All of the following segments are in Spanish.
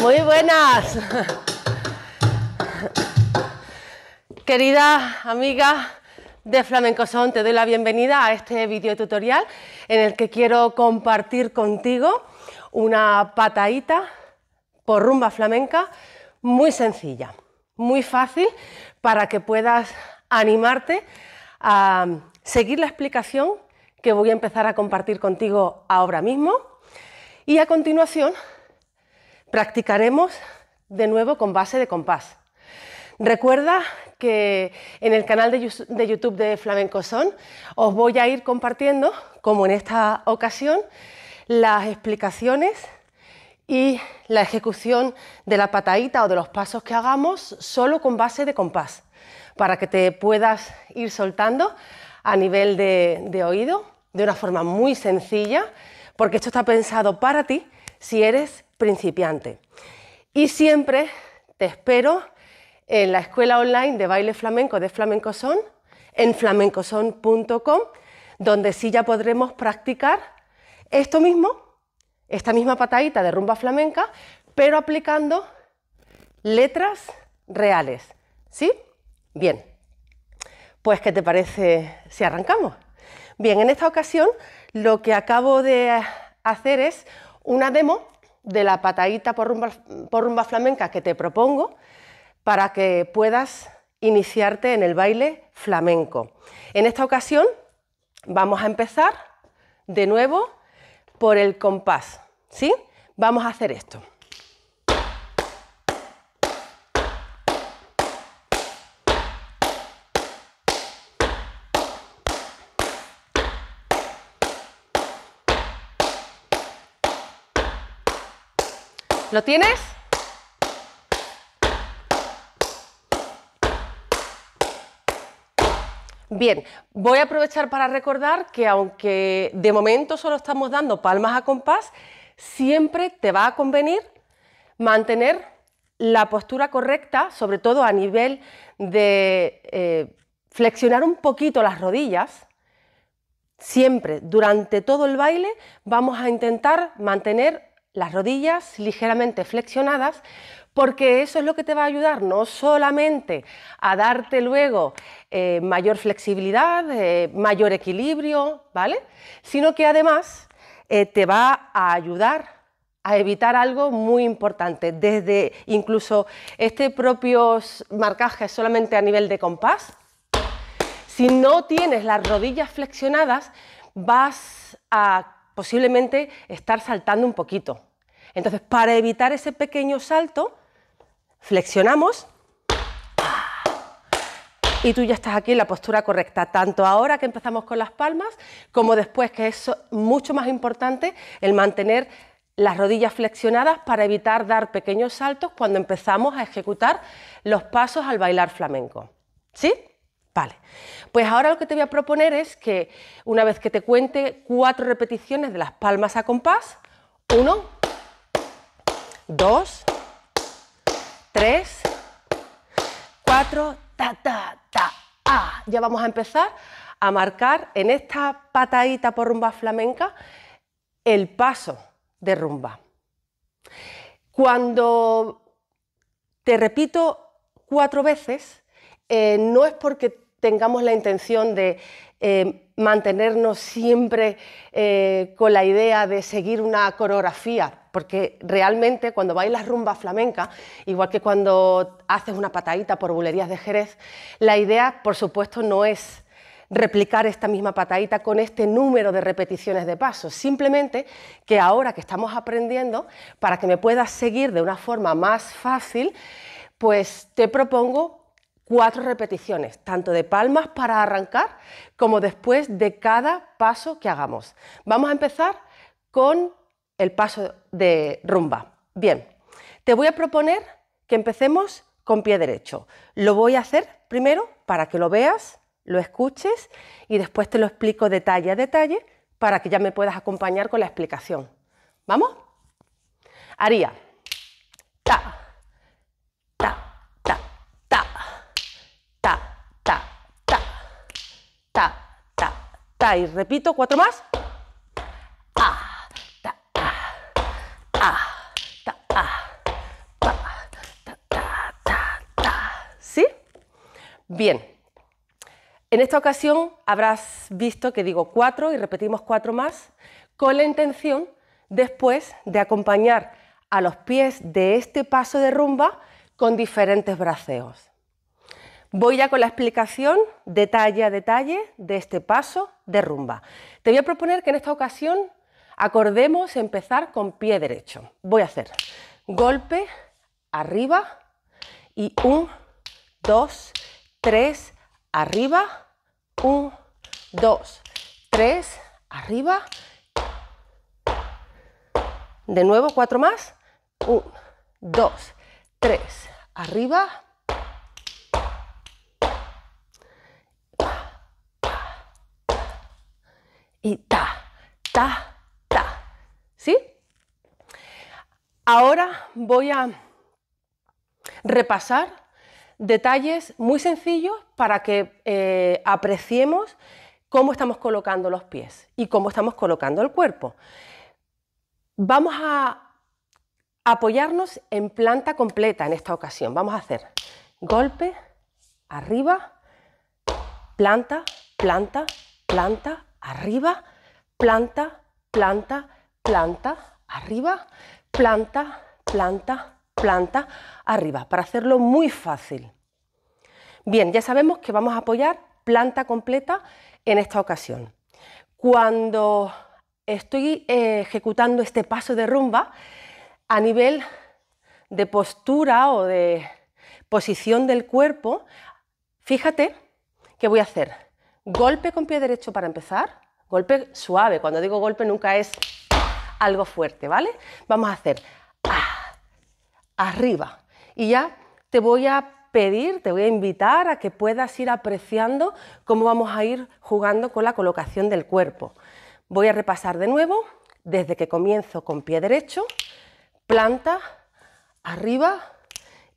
Muy buenas, querida amiga de Flamenco Son, te doy la bienvenida a este video tutorial en el que quiero compartir contigo una patadita por rumba flamenca muy sencilla, muy fácil para que puedas animarte a seguir la explicación que voy a empezar a compartir contigo ahora mismo y a continuación practicaremos de nuevo con base de compás. Recuerda que en el canal de YouTube de Flamenco Son os voy a ir compartiendo, como en esta ocasión, las explicaciones y la ejecución de la patadita o de los pasos que hagamos solo con base de compás, para que te puedas ir soltando a nivel de oído de una forma muy sencilla, porque esto está pensado para ti si eres principiante. Y siempre te espero en la escuela online de baile flamenco de Flamenco Son, en flamencoson.com, donde sí ya podremos practicar esto mismo, esta misma patadita de rumba flamenca, pero aplicando letras reales. ¿Sí? Bien. Pues, ¿qué te parece si arrancamos? Bien, en esta ocasión lo que acabo de hacer es una demo de la patadita por rumba flamenca que te propongo para que puedas iniciarte en el baile flamenco. En esta ocasión vamos a empezar de nuevo por el compás, ¿sí? Vamos a hacer esto. ¿Lo tienes? Bien, voy a aprovechar para recordar que aunque de momento solo estamos dando palmas a compás, siempre te va a convenir mantener la postura correcta, sobre todo a nivel de flexionar un poquito las rodillas. Siempre, durante todo el baile, vamos a intentar mantener las rodillas ligeramente flexionadas, porque eso es lo que te va a ayudar no solamente a darte luego mayor flexibilidad, mayor equilibrio, ¿vale? Sino que además te va a ayudar a evitar algo muy importante, desde incluso este propio marcaje solamente a nivel de compás. Si no tienes las rodillas flexionadas, vas a posiblemente estar saltando un poquito. Entonces, para evitar ese pequeño salto, flexionamos y tú ya estás aquí en la postura correcta, tanto ahora que empezamos con las palmas, como después, que es mucho más importante el mantener las rodillas flexionadas para evitar dar pequeños saltos cuando empezamos a ejecutar los pasos al bailar flamenco. ¿Sí? Vale, pues ahora lo que te voy a proponer es que una vez que te cuente 4 repeticiones de las palmas a compás, 1, 2, 3, 4, ta, ta, ta, ah. Ya vamos a empezar a marcar en esta patadita por rumba flamenca el paso de rumba. Cuando te repito 4 veces, no es porque tengamos la intención de mantenernos siempre con la idea de seguir una coreografía, porque realmente cuando bailas rumba flamenca, igual que cuando haces una patadita por bulerías de Jerez, la idea, por supuesto, no es replicar esta misma patadita con este número de repeticiones de pasos. Simplemente que ahora que estamos aprendiendo, para que me puedas seguir de una forma más fácil, pues te propongo 4 repeticiones, tanto de palmas para arrancar como después de cada paso que hagamos. Vamos a empezar con el paso de rumba. Bien, te voy a proponer que empecemos con pie derecho. Lo voy a hacer primero para que lo veas, lo escuches y después te lo explico detalle a detalle para que ya me puedas acompañar con la explicación. ¿Vamos? Haría ta, ta, ta, ta, ta, ta, ta, ta, ta, ta, y repito 4 más. ¿Sí? Bien. En esta ocasión habrás visto que digo 4 y repetimos 4 más, con la intención después de acompañar a los pies de este paso de rumba con diferentes braceos. Voy ya con la explicación detalle a detalle de este paso de rumba. Te voy a proponer que en esta ocasión acordemos empezar con pie derecho. Voy a hacer golpe, arriba y 1, 2, 3, arriba. 1, 2, 3, arriba. De nuevo 4 más. 1, 2, 3, arriba. Y ta, ta, ta. ¿Sí? Ahora voy a repasar detalles muy sencillos para que apreciemos cómo estamos colocando los pies y cómo estamos colocando el cuerpo. Vamos a apoyarnos en planta completa en esta ocasión. Vamos a hacer golpe, arriba, planta, planta, planta, arriba, planta, planta, planta, arriba, planta, planta, planta, arriba, para hacerlo muy fácil. Bien, ya sabemos que vamos a apoyar planta completa en esta ocasión. Cuando estoy ejecutando este paso de rumba, a nivel de postura o de posición del cuerpo, fíjate que voy a hacer golpe con pie derecho para empezar, golpe suave. Cuando digo golpe nunca es algo fuerte, ¿vale? Vamos a hacer arriba y ya te voy a pedir, te voy a invitar a que puedas ir apreciando cómo vamos a ir jugando con la colocación del cuerpo. Voy a repasar de nuevo desde que comienzo con pie derecho, planta, arriba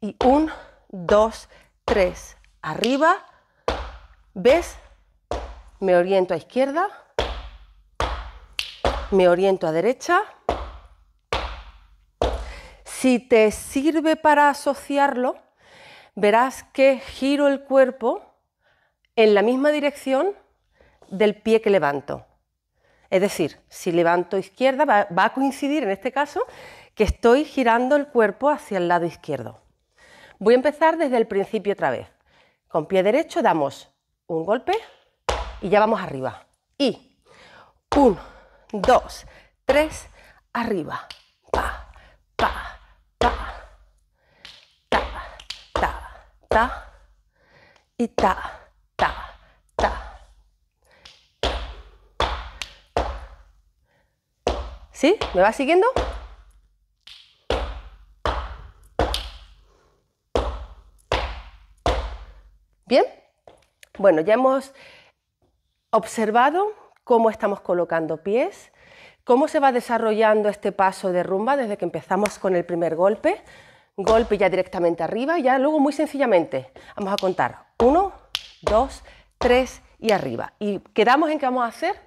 y 1, 2, 3, arriba. ¿Ves? Me oriento a izquierda, me oriento a derecha. Si te sirve para asociarlo, verás que giro el cuerpo en la misma dirección del pie que levanto. Es decir, si levanto izquierda, va a coincidir en este caso que estoy girando el cuerpo hacia el lado izquierdo. Voy a empezar desde el principio otra vez. Con pie derecho damos un golpe y ya vamos arriba. Y 1, 2, 3, arriba. Pa, pa, pa, ta, ta, ta, y ta, ta, ta. ¿Sí? ¿Me va siguiendo? ¿Bien? Bueno, ya hemos observado cómo estamos colocando pies, cómo se va desarrollando este paso de rumba desde que empezamos con el primer golpe, golpe ya directamente arriba, y ya luego muy sencillamente vamos a contar 1, 2, 3 y arriba. Y quedamos en que vamos a hacer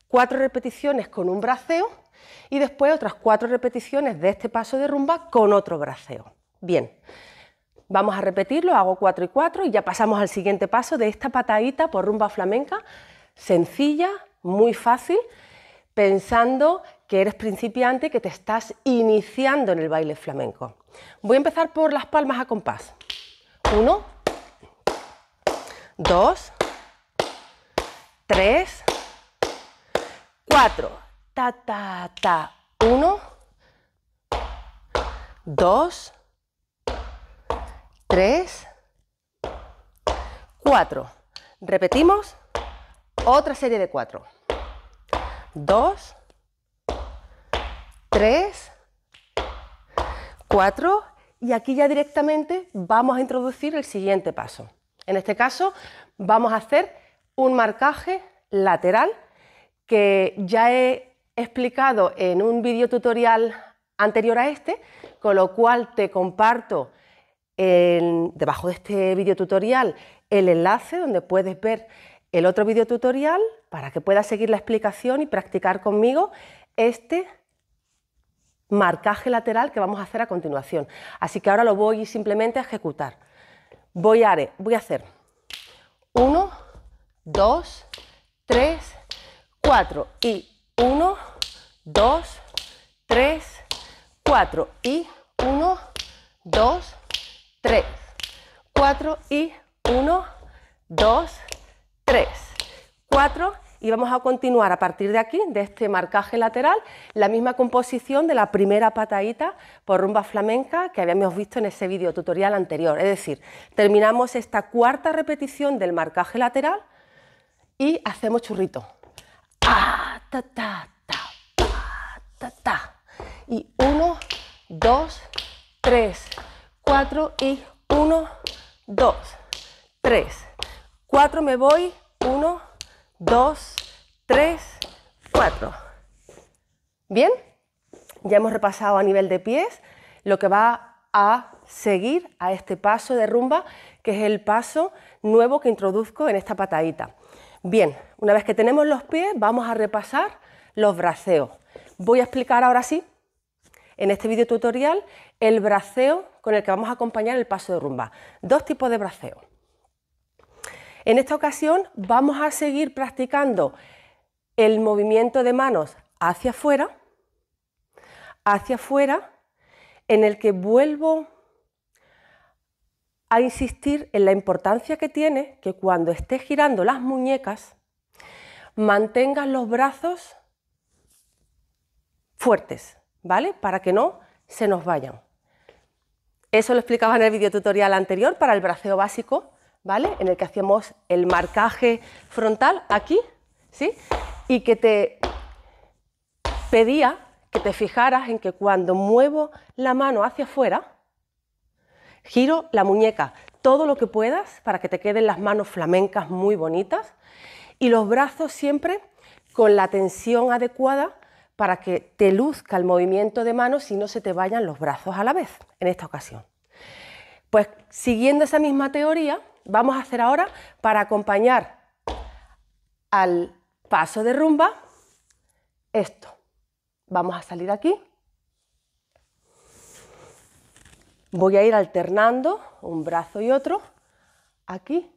4 repeticiones con un braceo y después otras 4 repeticiones de este paso de rumba con otro braceo. Bien, vamos a repetirlo, hago 4 y 4 y ya pasamos al siguiente paso de esta patadita por rumba flamenca, sencilla, muy fácil, pensando que eres principiante, que te estás iniciando en el baile flamenco. Voy a empezar por las palmas a compás. 1, 2, 3, 4, ta, ta, ta, 1, 2, 3, 4. Repetimos, otra serie de 4. 2, 3, 4 y aquí ya directamente vamos a introducir el siguiente paso. En este caso vamos a hacer un marcaje lateral que ya he explicado en un vídeo tutorial anterior a este, con lo cual te comparto debajo de este vídeo tutorial el enlace donde puedes ver el otro vídeo tutorial para que puedas seguir la explicación y practicar conmigo este marcaje lateral que vamos a hacer a continuación. Así que ahora lo voy simplemente a ejecutar. Voy a hacer 1, 2, 3, 4 y 1, 2, 3, 4 y 1, 2, 3, 4 y 1, 2, 3, 4 y vamos a continuar a partir de aquí, de este marcaje lateral, la misma composición de la primera patadita por rumba flamenca que habíamos visto en ese vídeo tutorial anterior. Es decir, terminamos esta cuarta repetición del marcaje lateral y hacemos churrito. Ta, ta, ta, ta, ta. Y 1, 2, 3, 4 y 1, 2, 3, 4, me voy, 1, 2, 3, 4. Bien, ya hemos repasado a nivel de pies lo que va a seguir a este paso de rumba, que es el paso nuevo que introduzco en esta patadita. Bien, una vez que tenemos los pies, vamos a repasar los braceos. Voy a explicar ahora sí, en este vídeo tutorial, el braceo con el que vamos a acompañar el paso de rumba. Dos tipos de braceo. En esta ocasión vamos a seguir practicando el movimiento de manos hacia afuera, en el que vuelvo a insistir en la importancia que tiene que cuando estés girando las muñecas mantengas los brazos fuertes, ¿vale? Para que no se nos vayan. Eso lo explicaba en el vídeo tutorial anterior para el braceo básico, ¿vale? En el que hacíamos el marcaje frontal aquí, ¿sí? Y que te pedía que te fijaras en que cuando muevo la mano hacia afuera, giro la muñeca todo lo que puedas para que te queden las manos flamencas muy bonitas y los brazos siempre con la tensión adecuada para que te luzca el movimiento de manos y no se te vayan los brazos a la vez en esta ocasión. Pues siguiendo esa misma teoría, vamos a hacer ahora para acompañar al paso de rumba esto. Vamos a salir aquí. Voy a ir alternando un brazo y otro, aquí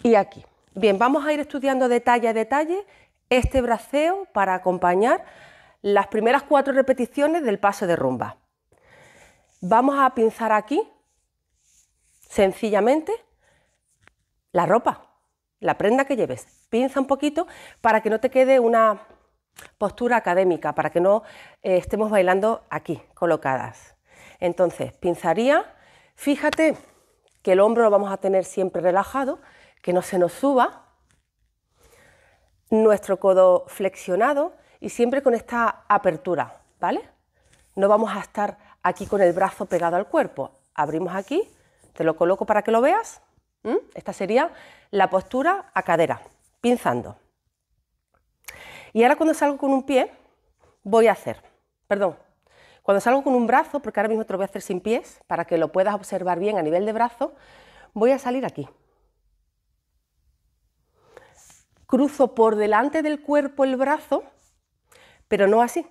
y aquí. Bien, vamos a ir estudiando detalle a detalle este braceo para acompañar las primeras 4 repeticiones del paso de rumba. Vamos a pinzar aquí, sencillamente, la ropa, la prenda que lleves. Pinza un poquito para que no te quede una postura académica, para que no estemos bailando aquí, colocadas. Entonces, pinzaría, fíjate que el hombro lo vamos a tener siempre relajado, que no se nos suba, nuestro codo flexionado y siempre con esta apertura, ¿vale? No vamos a estar aquí con el brazo pegado al cuerpo. Abrimos aquí, te lo coloco para que lo veas. Esta sería la postura a cadera, pinzando. Y ahora cuando salgo con un pie, cuando salgo con un brazo, porque ahora mismo te lo voy a hacer sin pies, para que lo puedas observar bien a nivel de brazo, voy a salir aquí. Cruzo por delante del cuerpo el brazo, pero no así.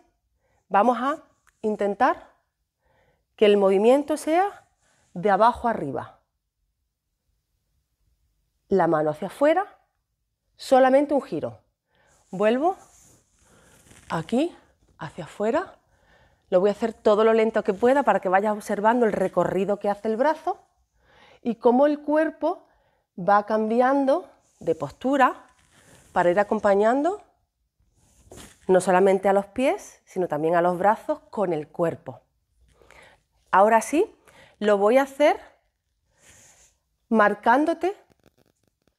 Vamos a intentar que el movimiento sea de abajo arriba. La mano hacia afuera, solamente un giro. Vuelvo aquí, hacia afuera. Lo voy a hacer todo lo lento que pueda para que vayas observando el recorrido que hace el brazo y cómo el cuerpo va cambiando de postura para ir acompañando no solamente a los pies, sino también a los brazos con el cuerpo. Ahora sí, lo voy a hacer marcándote,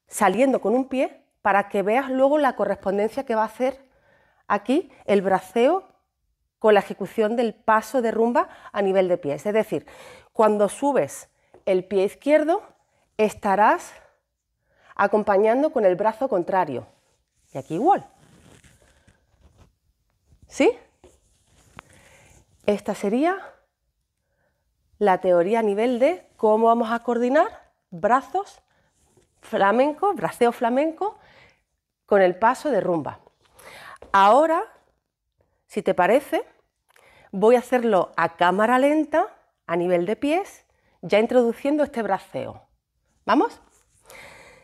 saliendo con un pie, para que veas luego la correspondencia que va a hacer aquí el braceo con la ejecución del paso de rumba a nivel de pies. Es decir, cuando subes el pie izquierdo, estarás acompañando con el brazo contrario. Y aquí igual. ¿Sí? Esta sería la teoría a nivel de cómo vamos a coordinar brazos flamencos, braceo flamenco con el paso de rumba. Ahora, si te parece, voy a hacerlo a cámara lenta, a nivel de pies, ya introduciendo este braceo. ¿Vamos?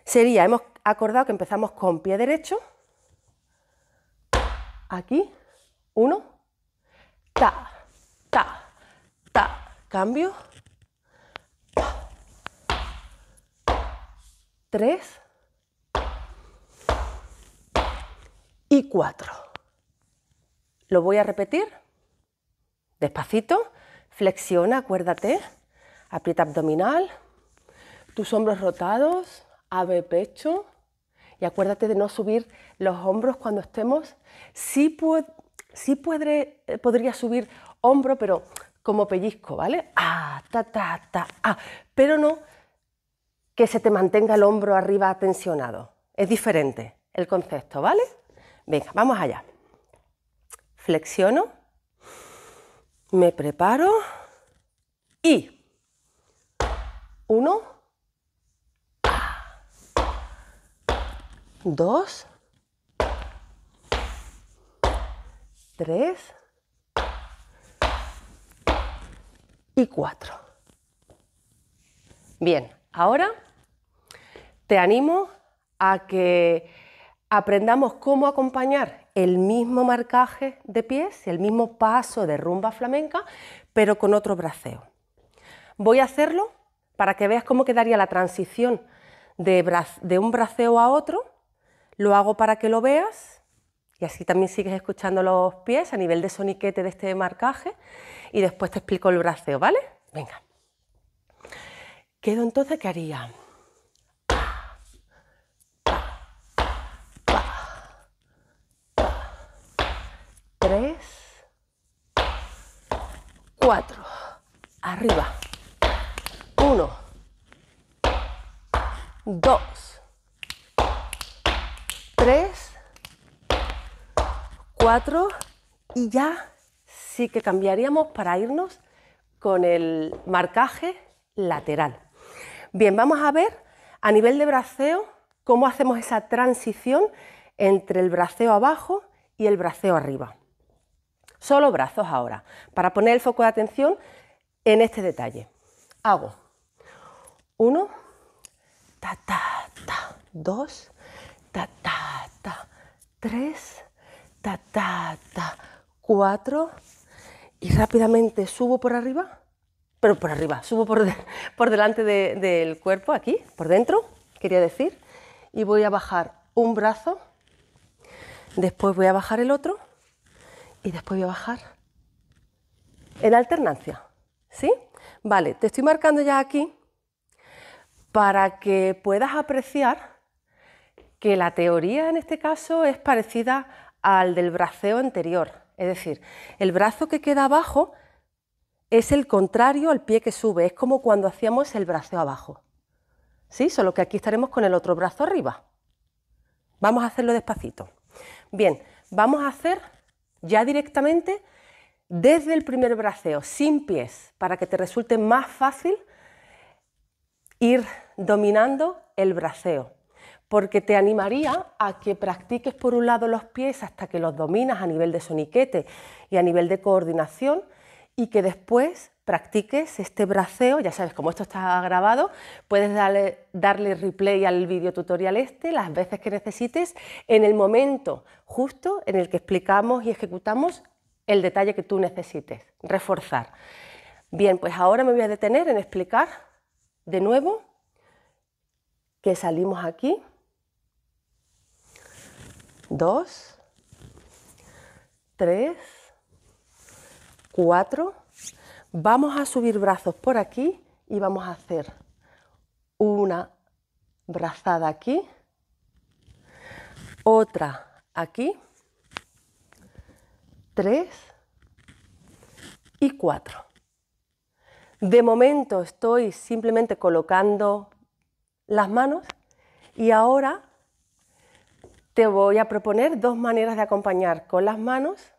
Sería, hemos acordado que empezamos con pie derecho, aquí, 1, ta, ta, ta, cambio, 3 y 4. Lo voy a repetir despacito, flexiona, acuérdate, aprieta abdominal, tus hombros rotados, abre pecho y acuérdate de no subir los hombros cuando estemos. Sí podría subir hombro, pero como pellizco, ¿vale? Ta, ta, ta, pero no que se te mantenga el hombro arriba tensionado. Es diferente el concepto, ¿vale? Venga, vamos allá. Flexiono, me preparo y 1, 2, 3 y 4. Bien, ahora te animo a que aprendamos cómo acompañar el mismo marcaje de pies, el mismo paso de rumba flamenca, pero con otro braceo. Voy a hacerlo para que veas cómo quedaría la transición de un braceo a otro. Lo hago para que lo veas y así también sigues escuchando los pies a nivel de soniquete de este marcaje y después te explico el braceo, ¿vale? Venga. Quedo entonces, ¿qué haría? 3, 4, arriba, 1, 2, 3, 4 y ya sí que cambiaríamos para irnos con el marcaje lateral. Bien, vamos a ver a nivel de braceo cómo hacemos esa transición entre el braceo abajo y el braceo arriba. Solo brazos ahora, para poner el foco de atención en este detalle. Hago 1, ta, ta, ta, 2, ta, ta, ta, 3, ta, ta, ta, 4 y rápidamente subo por arriba, pero por arriba, subo por delante del cuerpo, aquí, por dentro, quería decir, y voy a bajar un brazo, después voy a bajar el otro, y después voy a bajar en alternancia, ¿sí? Vale, te estoy marcando ya aquí para que puedas apreciar que la teoría en este caso es parecida al del braceo anterior, es decir, el brazo que queda abajo es el contrario al pie que sube, es como cuando hacíamos el braceo abajo, ¿sí? Solo que aquí estaremos con el otro brazo arriba. Vamos a hacerlo despacito. Bien, vamos a hacer ya directamente desde el primer braceo, sin pies, para que te resulte más fácil ir dominando el braceo, porque te animaría a que practiques por un lado los pies hasta que los dominas a nivel de soniquete y a nivel de coordinación y que después practiques este braceo. Ya sabes, como esto está grabado, puedes darle replay al vídeo tutorial las veces que necesites, en el momento justo en el que explicamos y ejecutamos el detalle que tú necesites, reforzar. Bien, pues ahora me voy a detener en explicar de nuevo que salimos aquí, 2, 3, 4. Vamos a subir brazos por aquí y vamos a hacer una brazada aquí, otra aquí, 3 y 4. De momento estoy simplemente colocando las manos y ahora te voy a proponer dos maneras de acompañar con las manos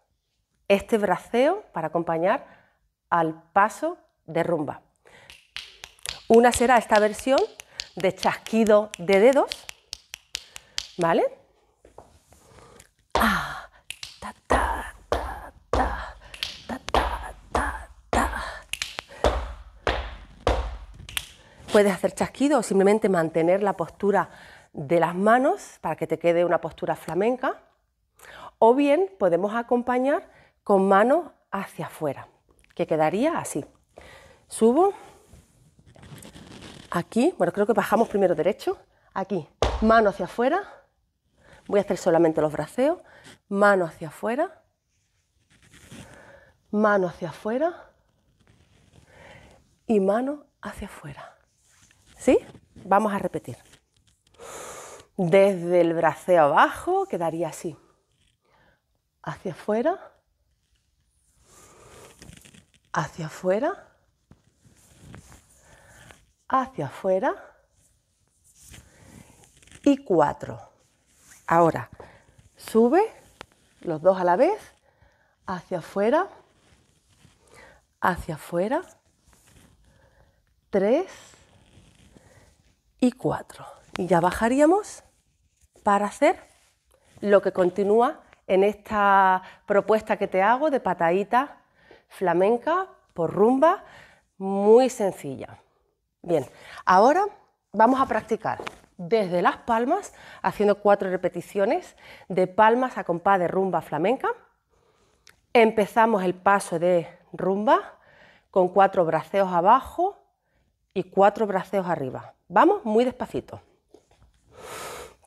este braceo para acompañar al paso de rumba. Una será esta versión de chasquido de dedos, ¿vale? Ah, ta, ta, ta, ta, ta, ta, ta, ta. Puedes hacer chasquido o simplemente mantener la postura de las manos para que te quede una postura flamenca, o bien podemos acompañar con manos hacia afuera, que quedaría así. Subo, aquí, bueno, creo que bajamos primero derecho, aquí, mano hacia afuera, voy a hacer solamente los braceos, mano hacia afuera, mano hacia afuera y mano hacia afuera. ¿Sí? Vamos a repetir. Desde el braceo abajo quedaría así, hacia afuera, hacia afuera, hacia afuera y 4. Ahora, sube los dos a la vez, hacia afuera, 3 y 4. Y ya bajaríamos para hacer lo que continúa en esta propuesta que te hago de patadita flamenca por rumba, muy sencilla. Bien, ahora vamos a practicar desde las palmas, haciendo 4 repeticiones de palmas a compás de rumba flamenca. Empezamos el paso de rumba con 4 braceos abajo y 4 braceos arriba. Vamos muy despacito.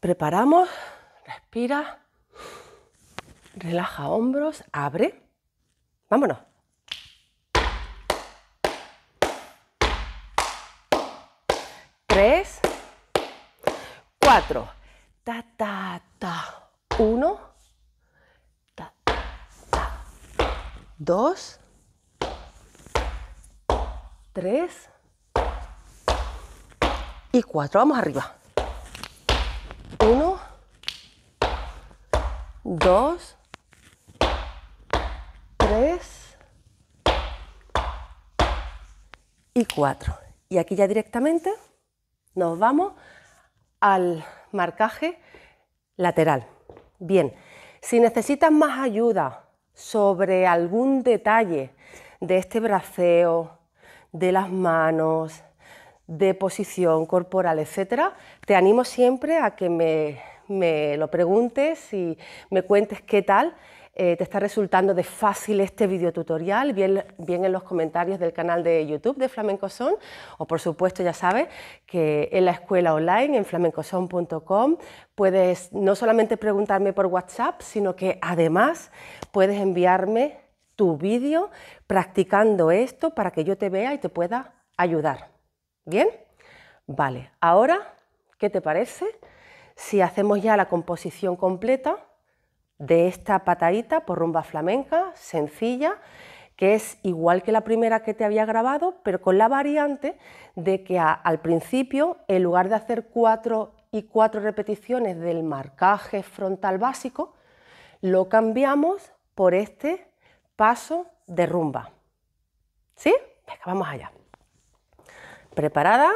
Preparamos, respira, relaja hombros, abre. Vámonos. Tres, 4. Ta, ta, ta. 1. Ta, ta. 2. 3. Y 4. Vamos arriba. 1, 2, 3 y 4. Y aquí ya directamente nos vamos al marcaje lateral. Bien, si necesitas más ayuda sobre algún detalle de este braceo, de las manos, de posición corporal, etcétera, te animo siempre a que me lo preguntes y me cuentes qué tal te está resultando de fácil este videotutorial, bien en los comentarios del canal de YouTube de Flamenco Son, o por supuesto ya sabes que en la escuela online en flamencoson.com puedes no solamente preguntarme por WhatsApp, sino que además puedes enviarme tu vídeo practicando esto para que yo te vea y te pueda ayudar. ¿Bien? Vale, ahora, ¿qué te parece si hacemos ya la composición completa de esta patadita por rumba flamenca, sencilla, que es igual que la primera que te había grabado, pero con la variante de que al principio, en lugar de hacer 4 y 4 repeticiones del marcaje frontal básico, lo cambiamos por este paso de rumba. ¿Sí? Venga, vamos allá. ¿Preparada?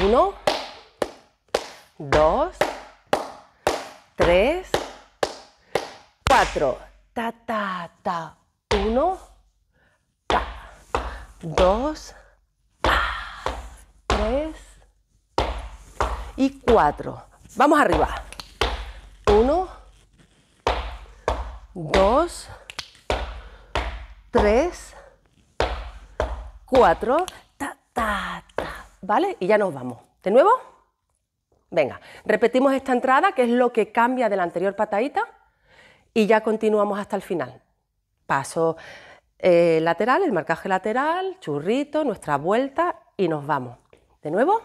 1, 2, 3, 4. Ta, ta, ta. 1, ta. 2, ta. 3 y 4. Vamos arriba. 1, 2, 3, 4. Ta, ta, ta. ¿Vale? Y ya nos vamos. ¿De nuevo? Venga, repetimos esta entrada, que es lo que cambia de la anterior patadita, y ya continuamos hasta el final. Paso lateral, el marcaje lateral, churrito, nuestra vuelta y nos vamos. De nuevo.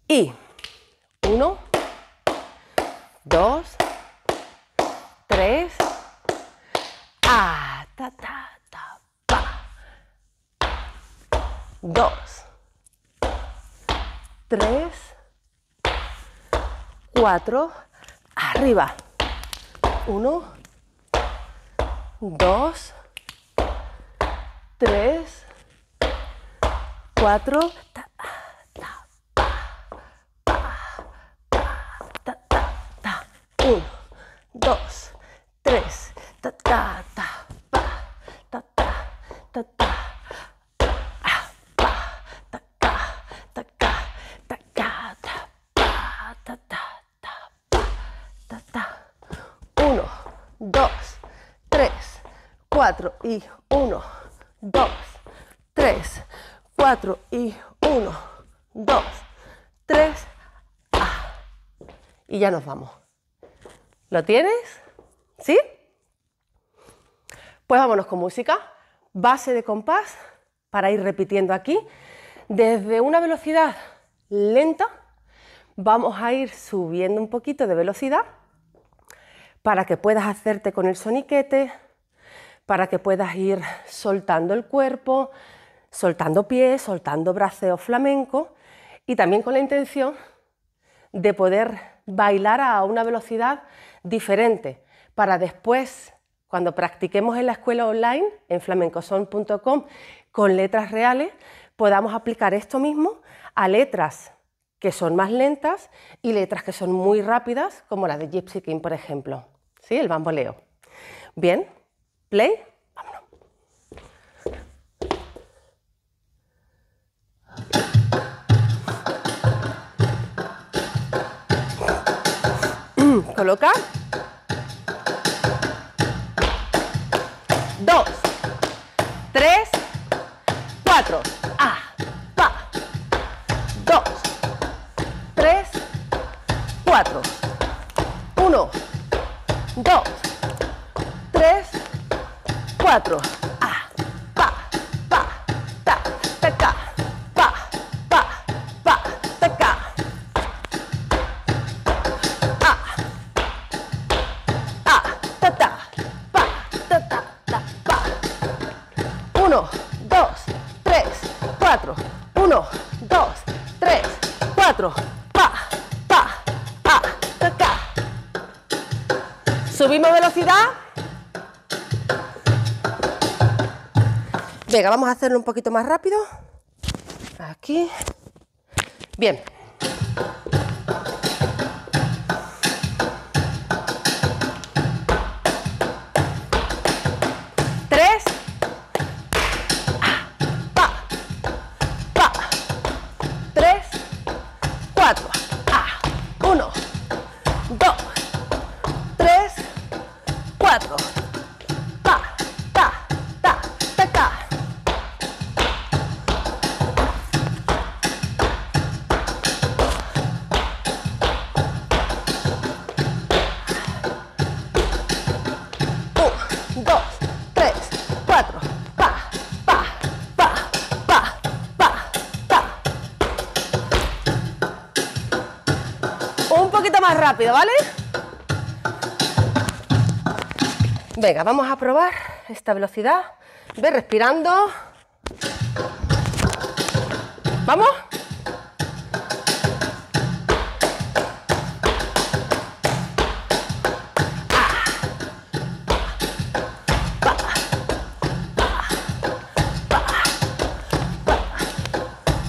Y 1, 2, 3, ta, ta, ta, pa. 2, 3, 4, arriba. 1, 2, 3, 4, ta, ta, pa, ta, ta, ta. 1, 2, 3, ta, ta, ta, pa, ta, ta, ta, ta. Y 1, 2, 3, 4 y 1, 2, 3, y ya nos vamos. ¿Lo tienes? ¿Sí? Pues vámonos con música, base de compás, para ir repitiendo aquí. Desde una velocidad lenta vamos a ir subiendo un poquito de velocidad para que puedas hacerte con el soniquete, para que puedas ir soltando el cuerpo, soltando pies, soltando braceo flamenco, y también con la intención de poder bailar a una velocidad diferente, para después, cuando practiquemos en la escuela online, en flamencoson.com, con letras reales, podamos aplicar esto mismo a letras que son más lentas y letras que son muy rápidas, como la de Gypsy King, por ejemplo. ¿Sí? El bamboleo. Bien. Play, vámonos. Coloca. 2, 3, 4. Pa. 2, 3, 4. 1, 2, 3, 4. Pa, pa, ta, ta, ca. Pa, pa, pa, ta, ca. Ta, ta, pa, ta, ta, ta, pa. 1, 2, 3, 4. 1, 2, 3, 4. Pa, pa, ta, ca. Subimos velocidad. Venga, vamos a hacerlo un poquito más rápido. Aquí. Bien. Tres. Pa. Pa. 3, 4. 1, 2, 3, 4. Pa, ta, ta, ta, ta. Más rápido, ¿vale? Venga, vamos a probar esta velocidad. Ve respirando. ¿Vamos?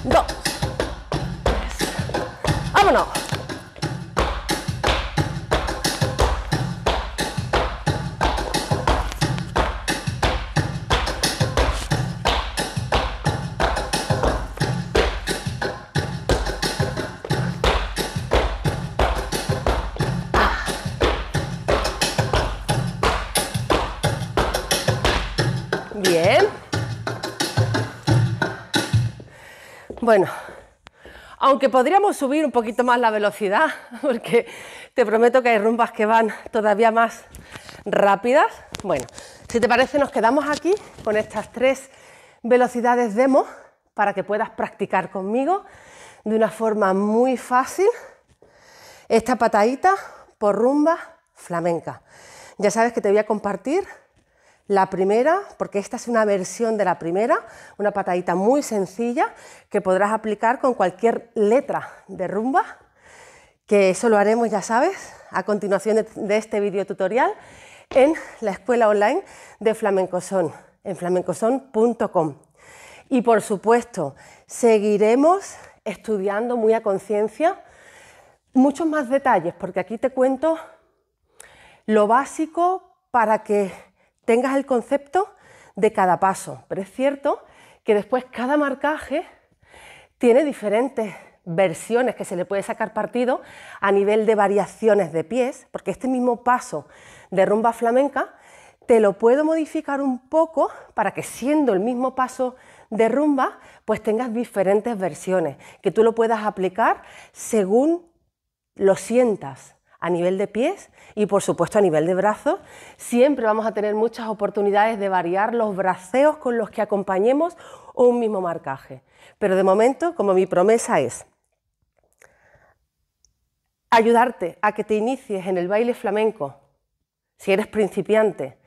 Dos. Vámonos. Bien. Bueno, Aunque podríamos subir un poquito más la velocidad, porque te prometo que hay rumbas que van todavía más rápidas. Bueno, si te parece nos quedamos aquí con estas 3 velocidades demo para que puedas practicar conmigo de una forma muy fácil esta patadita por rumba flamenca. Ya sabes que te voy a compartir la primera, porque esta es una versión de la primera, una patadita muy sencilla que podrás aplicar con cualquier letra de rumba, que eso lo haremos, ya sabes, a continuación de este video tutorial en la escuela online de Flamencoson, en flamencoson.com. Y por supuesto, seguiremos estudiando muy a conciencia muchos más detalles, porque aquí te cuento lo básico para que tengas el concepto de cada paso, pero es cierto que después cada marcaje tiene diferentes versiones que se le puede sacar partido a nivel de variaciones de pies, porque este mismo paso de rumba flamenca te lo puedo modificar un poco para que, siendo el mismo paso de rumba, pues tengas diferentes versiones, que tú lo puedas aplicar según lo sientas a nivel de pies y por supuesto a nivel de brazos. Siempre vamos a tener muchas oportunidades de variar los braceos con los que acompañemos un mismo marcaje. Pero de momento, como mi promesa es ayudarte a que te inicies en el baile flamenco, si eres principiante,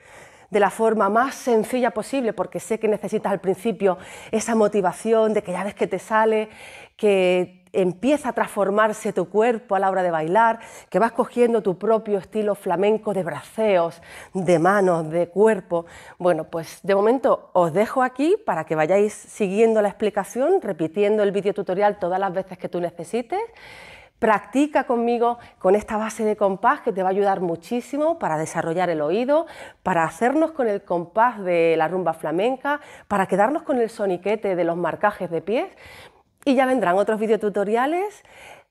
de la forma más sencilla posible, porque sé que necesitas al principio esa motivación de que ya ves que te sale, que empieza a transformarse tu cuerpo a la hora de bailar, que vas cogiendo tu propio estilo flamenco de braceos, de manos, de cuerpo. Bueno, pues de momento os dejo aquí para que vayáis siguiendo la explicación, repitiendo el vídeo tutorial todas las veces que tú necesites. Practica conmigo con esta base de compás que te va a ayudar muchísimo para desarrollar el oído, para hacernos con el compás de la rumba flamenca, para quedarnos con el soniquete de los marcajes de pies. Y ya vendrán otros videotutoriales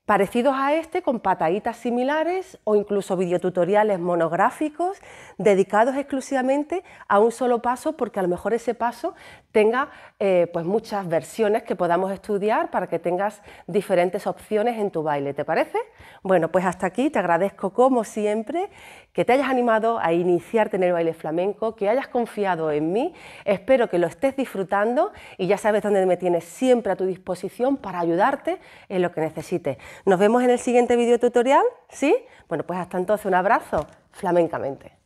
parecidos a este, con pataditas similares o incluso videotutoriales monográficos dedicados exclusivamente a un solo paso, porque a lo mejor ese paso tenga pues muchas versiones que podamos estudiar para que tengas diferentes opciones en tu baile. ¿Te parece? Bueno, pues hasta aquí. Te agradezco como siempre que te hayas animado a iniciarte en el baile flamenco, que hayas confiado en mí. Espero que lo estés disfrutando y ya sabes dónde me tienes siempre a tu disposición para ayudarte en lo que necesites. Nos vemos en el siguiente video tutorial, ¿sí? Bueno, pues hasta entonces un abrazo flamencamente.